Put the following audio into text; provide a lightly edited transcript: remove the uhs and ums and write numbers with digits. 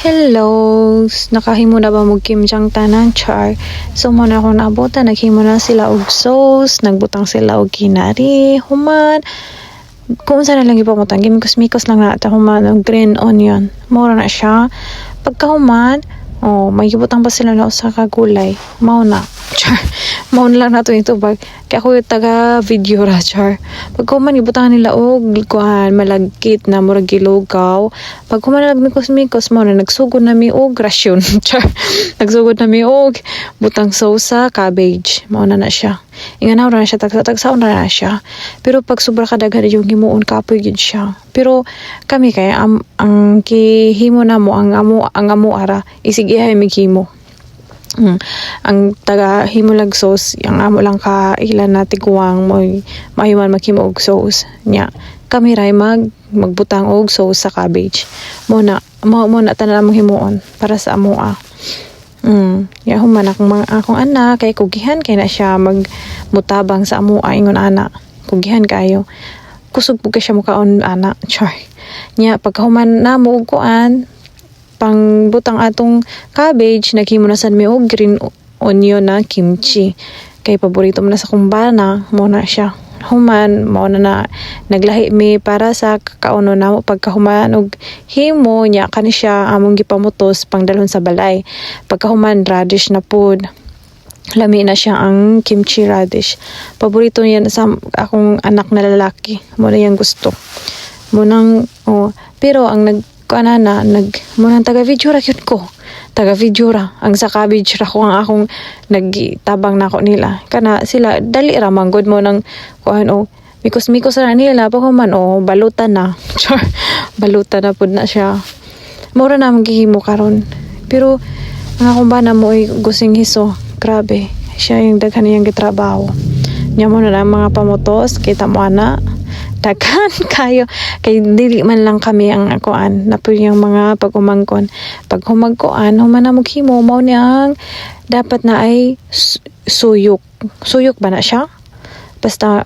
Hello! Nakahimo na ba mo kimjang tanan char? So mo na ako nabuta, naghimo na sila og sauce, nagbutang sila og kinari, human. Kung saan na lang ipamutang, gimikos-mikos lang na ata human og green onion. Mura na siya. Pagkahuman, may gibutang pa sila na usa ka gulay. Mao na. Char. Mao na lang nato ito bag. Kaya ako yung taga-video ra, char. Pagkahuman, gibutang nila og kuhan, malagkit na murag gilugaw. Pagkahuman na mikos-mikos mo na nagsugod na mi og rasyon. Char. Nagsugod na mi og butang sauce sa cabbage. Mao na siya. Inganaw na siya, tagsaon na siya. Pero pag sobra kadaghan yung himuon, kapoy yun siya. Pero kami kaya, ang kihimo na mo, ang amo ara, isigihay mighimo. Ang taga himulag sauce, yung amo lang ka ilan na tiguang mo, mahiman maghimo og sauce. Nya, kami ray magbutang og sauce sa cabbage. Mo na tanan mong himuon para sa amoa. Ya human akong anak kay kugihan kay na siya magmutabang sa amo ingon ana kugihan kayo kusog pug siya mukaon ana char nya pagkahuman na mo og kuan pang butang atong cabbage naghimo na sad mi og green onion na kimchi kay paborito mo na sa kumbana mo na siya human mo na naglahi mi para sa kakauno na mo pagkahuman og himo nya kani siya among gipamutos pangdalhon sa balay pagkahuman radish na pud lami na siya ang kimchi radish paborito niya sa akong anak na lalaki mo na yang gusto mo nang pero ang munang taga-video ra kyud ko taga-video ra ang sa cabbage ra ko ang akong nagtabang nako nila kana sila dali ra manggod mo nang kuan mikos-mikos ra nila pag human balutan na balutan na pud na siya mura na magihimo karon pero ang akong bana mo ay gusing hiso grabe siya yung daghan niyang gitrabaho nya mo na lang mga pamotos kita mo ana daghan kayo kay dili man lang kami ang kuan na po yung mga pag-umangkon pag humagkuan human na maghimo mao ni ang dapat na ay suyok ba na siya basta